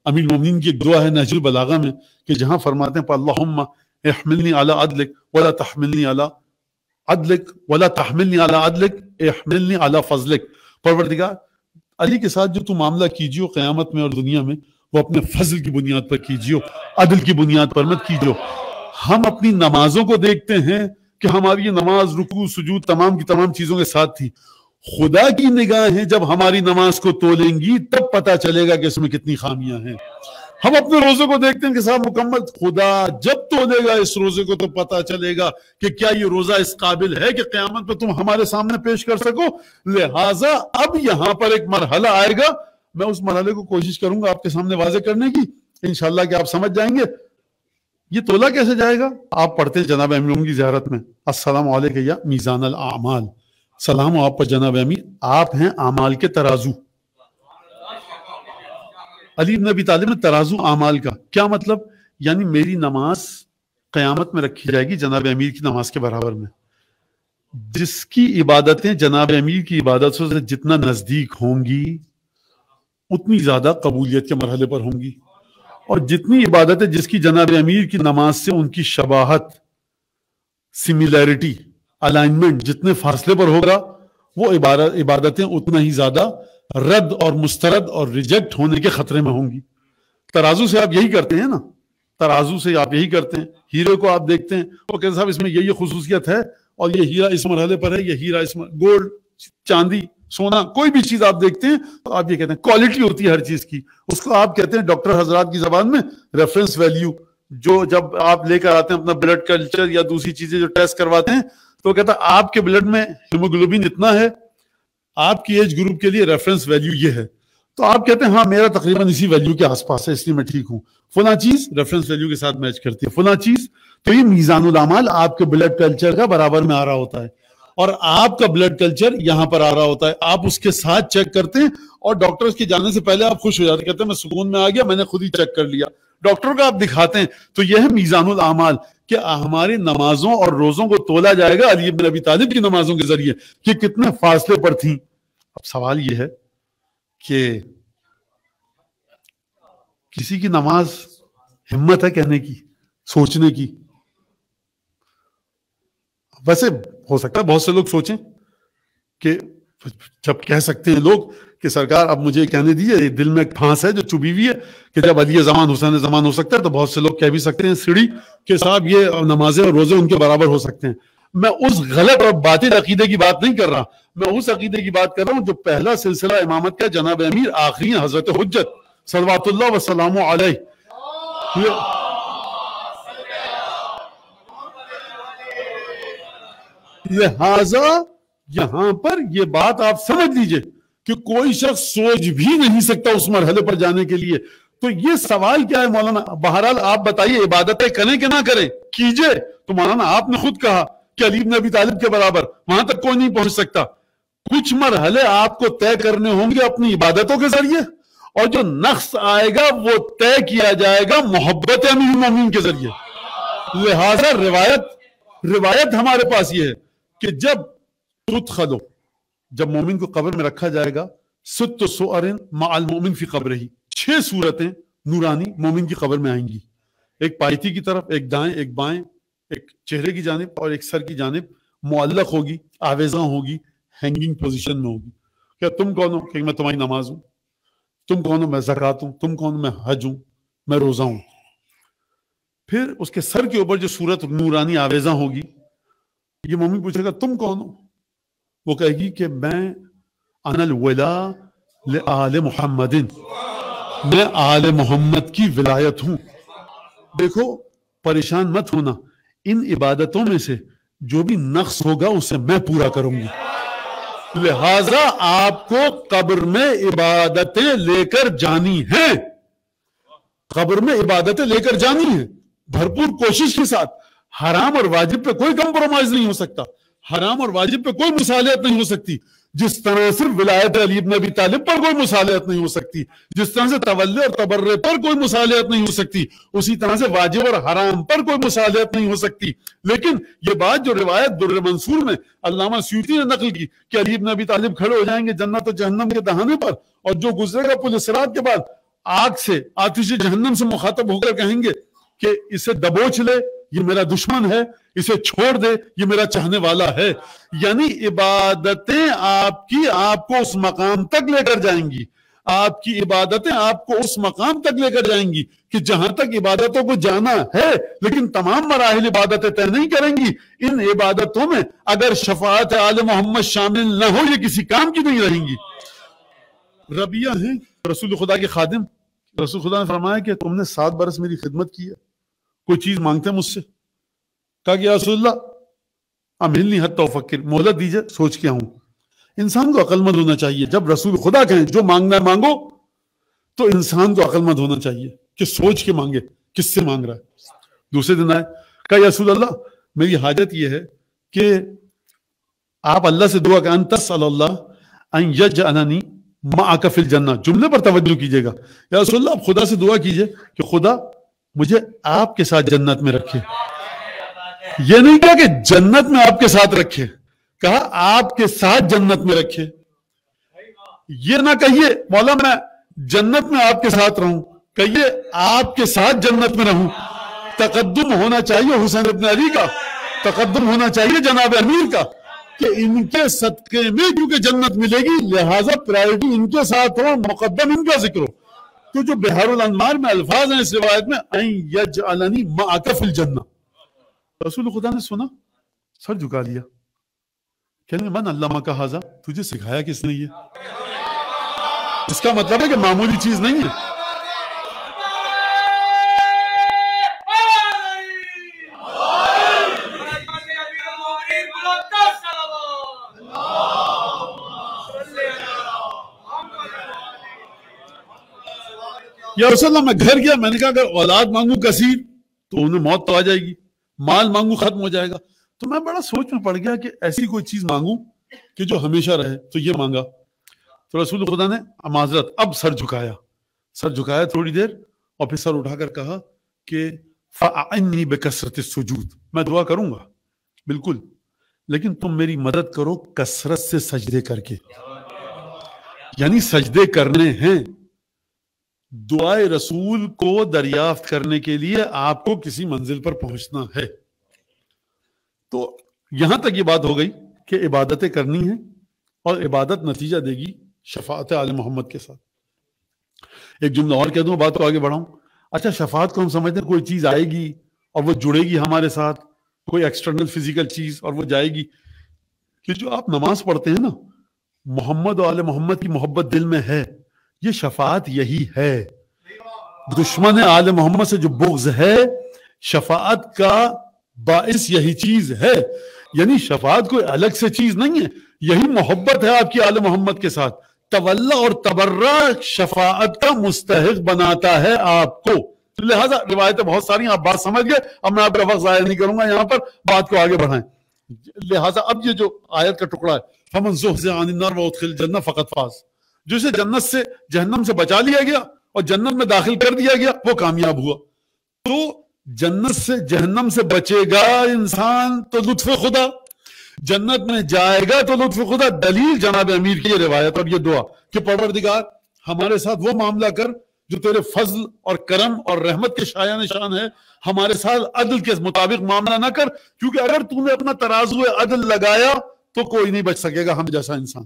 امیر المومنین کی ایک دعا ہے نہج البلاغہ میں کہ جہاں فرماتے ہیں اللہم احملنی علی عدلک ولا تحملنی علی عدلک ولا تحملنی علی عدلک احملنی علی فضلک، پروردگار علی کے ساتھ جو تو معاملہ کیجیو قیامت میں اور دنیا میں وہ اپنے فضل کی بنیاد پر کیجیو، عدل کی بنیاد پر مت کیجیو۔ ہم اپنی نمازوں کو دیکھتے ہیں کہ ہماری یہ نماز رکوع سجود تمام کی تمام چیزوں کے ساتھ تھی، خدا کی نگاہیں جب ہماری نماز کو تولیں گی تب پتہ چلے گا کہ اس میں کتنی خامیاں ہیں۔ ہم اپنے روزے کو دیکھتے ہیں کہ صاحب مکمل، خدا جب تولے گا اس روزے کو تو پتہ چلے گا کہ کیا یہ روزہ اس قابل ہے کہ قیامت پہ تم ہمارے سامنے پیش کر سکو۔ لہٰذا اب یہاں پر ایک مرحلہ آئے گا، میں اس مرحلے کو کوشش کروں گا آپ کے سامنے واضح کرنے کی، انشاءاللہ کہ آپ سمجھ جائیں گے۔ یہ تولا کیسے جائے گا؟ آپ پڑھتے ہیں جناب امیر المومنین کی زیارت میں السلام علیکم یا میزان الاعمال، سلام ہو آپ پر جناب امیر، آپ ہیں اعمال کے ترازو۔ علی بن ابی طالب نے ترازو اعمال کا کیا مطلب؟ یعنی میری نماز قیامت میں رکھی جائے گی جناب امیر کی نماز کے برابر میں، جس کی عبادتیں جناب امیر کی عبادتوں سے جتنا نزدیک ہوں گی اتنی زیادہ قبولیت کے مرحلے پر ہوں گی، اور جتنی عبادتیں جس کی جناب امیر کی نماز سے ان کی شباہت، سملیرٹی، الائنمنٹ جتنے فاصلے پر ہوگا وہ عبادتیں اتنا ہی زیادہ رد اور مسترد اور ریجیکٹ ہونے کے خطرے میں ہوں گی۔ ترازو سے آپ یہی کرتے ہیں نا، ترازو سے آپ یہی کرتے ہیں۔ ہیرے کو آپ دیکھتے ہیں، وہ کہتے ہیں صاحب اس میں یہ خصوصیت ہے اور یہ ہیرا اس مرحلے پر ہے، یہ ہیرا اس میں، گولڈ، چاندی، سونا، کوئی بھی چیز آپ دیکھتے ہیں تو آپ یہ کہتے ہیں کوالٹی ہوتی ہے ہر چیز کی، اس کو آپ کہتے ہیں ڈاکٹر حضرات کی زبان میں ریفرنس ویلیو۔ جو جب آپ لے کر آتے ہیں اپنا بلڈ کلچر یا دوسری چیزیں جو ٹیسٹ کرواتے ہیں تو وہ کہتا ہے آپ کے بلڈ میں ہیموگلوبن اتنا ہے، آپ کی ایج گروپ کے لیے ریفرنس ویلیو یہ ہے، تو آپ کہتے ہیں ہاں میرا تقریباً اسی ویلیو کے آس پاس ہے اس لیے میں ٹھیک ہوں، فلاں چیز ریفرنس ویلیو کے ساتھ میچ کرتی ہے، فلاں چیز، تو یہ میزان الاعمال آپ کے بلڈ کلچر کا برابر میں آ رہا ہوتا ہے، اور آپ کا بلڈ کلچر یہاں پر آ رہا ہوتا ہے، آپ اس کے ساتھ چیک کرتے ہیں اور ڈاکٹر کے جانے سے پہلے آپ خوش ہو جاتے ہیں، کہتے ہیں میں سکون میں آ گیا، میں نے خود ہی چیک کر لیا، ڈاکٹر کو آپ دکھاتے ہیں۔ تو یہ ہے میزان الاعمال کہ ہماری نمازوں اور روزوں کو تولا جائے گا علی بن ابی طالب کی نمازوں کے ذریعے کہ کتنے فاصلے پر تھیں۔ اب سوال یہ ہے کہ کسی کی نماز ہمت ہے کہنے کی، سوچنے کی؟ ویسے ہو سکتا ہے بہت سے لوگ سوچیں کہ جب کہہ سکتے ہیں لوگ کہ سرکار اب مجھے کہنے دیجیے، دل میں ایک پھانس ہے جو چبھی ہوئی ہے کہ جب علی زمان حسین زمان ہو سکتا ہے تو بہت سے لوگ کہہ بھی سکتے ہیں سیڑھی کہ صاحب یہ نمازیں اور روزے ان کے برابر ہو سکتے ہیں۔ میں اس غلط اور باطل عقیدے کی بات نہیں کر رہا، میں اس عقیدے کی بات کر رہا ہوں جو پہلا سلسلہ امامت کا جناب امیر آخری ہیں حضرت حجت صلوات اللہ وسلام علیہ۔ لہذا یہاں پر یہ بات آپ سمجھ لیجئے کہ کوئی شخص سوچ بھی نہیں سکتا اس مرحلے پر جانے کے لیے۔ تو یہ سوال کیا ہے مولانا؟ بہرحال آپ بتائیے عبادتیں کریں کہ نہ کریں؟ کیجئے۔ تو مولانا آپ نے خود کہا کہ علی بن ابی طالب کے برابر وہاں تک کوئی نہیں پہنچ سکتا۔ کچھ مرحلے آپ کو طے کرنے ہوں گے اپنی عبادتوں کے ذریعے، اور جو نقص آئے گا وہ طے کیا جائے گا محبت امیر المومنین کے ذریعے۔ لہذا روایت ہمارے پاس یہ ہے کہ جب مومن کو قبر میں رکھا جائے گا، ست سؤر مع المومن فی قبرہ، 6 صورتیں نورانی مومن کی قبر میں آئیں گی، ایک پائتی کی طرف، ایک دائیں، ایک بائیں، ایک چہرے کی جانب اور ایک سر کی جانب معلق ہوگی، آویزاں ہوگی، ہینگنگ پوزیشن میں ہوگی۔ کہ تم کون ہو؟ کہ میں تمہاری نماز ہوں۔ تم کون ہو؟ میں زکوٰۃ ہوں۔ تم کون ہو؟ میں حج ہوں، میں روزہ ہوں۔ پھر اس کے سر کے اوپر جو صورت نورانی آویزاں ہوگی، یہ مومن پوچھے گا تم کون ہو؟ وہ کہے گی کہ میں انا الولا لآل محمد، میں آل محمد کی ولایت ہوں۔ دیکھو پریشان مت ہونا، ان عبادتوں میں سے جو بھی نقص ہوگا اسے میں پورا کروں گی۔ لہذا آپ کو قبر میں عبادتیں لے کر جانی ہیں، قبر میں عبادتیں لے کر جانی ہیں بھرپور کوشش کے ساتھ۔ حرام اور واجب پہ کوئی کمپرومائز نہیں ہو سکتا، حرام اور واجب پہ کوئی مصالحت نہیں ہو سکتی، جس طرح سے ولایت علی بن ابی طالب پر کوئی مصالحت نہیں ہو سکتی، جس طرح سے تولی اور تبرع پر کوئی مصالحت نہیں ہو سکتی، اسی طرح سے واجب اور حرام پر کوئی مصالحت نہیں ہو سکتی۔ لیکن یہ بات جو روایت در منصور میں علامہ سیوطی نے نقل کی کہ علی بن ابی طالب کھڑے ہو جائیں گے جنت و جہنم کے دہانے پر، اور جو گزرے گا پل صراط کے بعد آگ سے آتش جہنم سے مخاطب ہو کر کہیں گے کہ اسے دبوچ لے، یہ میرا دشمن ہے، اسے چھوڑ دے، یہ میرا چاہنے والا ہے. یعنی عبادتیں آپ کی آپ کو اس مقام تک لے کر جائیں گی، آپ کی عبادتیں آپ کو اس مقام تک لے کر جائیں گی کہ جہاں تک عبادتوں کو جانا ہے، لیکن تمام مراحل عبادتیں طے نہیں کریں گی. ان عبادتوں میں اگر شفاعت آل محمد شامل نہ ہو، یہ کسی کام کی نہیں رہیں گی. ربیہ ہیں رسول خدا کے خادم. رسول خدا نے فرمایا کہ تم نے 7 برس میری خدمت کی ہے، کوئی چیز مانگتے ہیں مجھ سے؟ کہا کہ یا رسول اللہ امہلنی حتی افکر، مہلت دیجئے سوچ کے آؤں. انسان کو عقل مند ہونا چاہیے. جب رسول خدا کہیں جو مانگنا ہے مانگو، تو انسان کو عقل مند ہونا چاہیے کہ سوچ کے مانگے کس سے مانگ رہا ہے. دوسرے دن آئے، کہا یا رسول اللہ میری حاجت یہ ہے کہ آپ اللہ سے دعا کہ ان تسأل اللہ ان یجعلنی معک فی الجنہ. جملے پر توجہ کیجئے گا. یا رسول اللہ آپ خدا سے دعا کیجئے کہ خدا مجھے آپ کے ساتھ جنت میں رکھے. یہ نہیں کہا کہ جنت میں آپ کے ساتھ رکھے، کہا آپ کے ساتھ جنت میں رکھے. یہ نہ کہیے مولا میں جنت میں آپ کے ساتھ رہوں، کہیے آپ کے ساتھ جنت میں رہوں. تقدم ہونا چاہیے حسین ابن علی کا، تقدم ہونا چاہیے جناب امیر کا کہ ان کے صدقے میں کیونکہ جنت ملے گی لہٰذا پرائرٹی ان کے ساتھ ہو، مقدم ان کا ذکر ہو. تو جو بحار الانوار میں الفاظ ہیں اس روایت میں ان یجعلنی معک فی الجنہ، رسول خدا نے سنا، سر جھکا لیا، کہنے من علمک ھذا، تجھے سکھایا کس نے یہ؟ اس کا مطلب ہے کہ معمولی چیز نہیں ہے. یا رسول اللہ میں گھر گیا، میں نے کہا اگر اولاد مانگوں کثیر تو انہیں موت تو آ جائے گی، مال مانگوں ختم ہو جائے گا. تو میں بڑا سوچ میں پڑ گیا کہ ایسی کوئی چیز مانگوں کہ جو ہمیشہ رہے. تو یہ مانگا. تو رسول خدا نے معذرت اب سر جھکایا تھوڑی دیر، اور پھر سر اٹھا کر کہا کہ فَأَعِنِّي بِكَثْرَةِ السُّجُودِ، میں دعا کروں گا بالکل، لیکن تم میری مدد کرو کثرت سے سجدے کر کے. یعنی سجدے کرنے ہیں. دعائے رسول کو دریافت کرنے کے لیے آپ کو کسی منزل پر پہنچنا ہے. تو یہاں تک یہ بات ہو گئی کہ عبادتیں کرنی ہیں اور عبادت نتیجہ دے گی شفاعت آل محمد کے ساتھ. ایک جملہ اور کہہ دوں، بات کو آگے بڑھاؤں. اچھا شفاعت کو ہم سمجھتے ہیں کوئی چیز آئے گی اور وہ جڑے گی ہمارے ساتھ، کوئی ایکسٹرنل فزیکل چیز اور وہ جائے گی. کہ جو آپ نماز پڑھتے ہیں نا، محمد و آل محمد کی محبت دل میں ہے، یہ شفاعت یہی ہے. دشمن آل محمد سے جو بغض ہے، شفاعت کا باعث یہی چیز ہے. یعنی شفاعت کوئی الگ سے چیز نہیں ہے، یہی محبت ہے آپ کی آل محمد کے ساتھ. تولا اور تبرہ شفاعت کا مستحق بناتا ہے آپ کو. لہذا روایتیں بہت ساری، آپ بات سمجھ گئے. اب میں آپ کا وقت ضائع نہیں کروں گا، یہاں پر بات کو آگے بڑھائیں. لہذا اب یہ جو آیت کا ٹکڑا ہے، فَمَنْ زُحْزِحَ عَنِ النَّارِ وَأُدْخِلَ الْجَنَّةَ فَقَدْ فَازَ، جسے جنت سے جہنم سے بچا لیا گیا اور جنت میں داخل کر دیا گیا وہ کامیاب ہوا. تو جنت سے جہنم سے بچے گا انسان تو لطف خدا، جنت میں جائے گا تو لطف خدا. دلیل جناب امیر کی یہ روایت اور یہ دعا کہ پروردگار ہمارے ساتھ وہ معاملہ کر جو تیرے فضل اور کرم اور رحمت کے شایان نشان ہے، ہمارے ساتھ عدل کے مطابق معاملہ نہ کر، کیونکہ اگر تو نے اپنا ترازو عدل لگایا تو کوئی نہیں بچ سکے گا ہم جیسا انسان.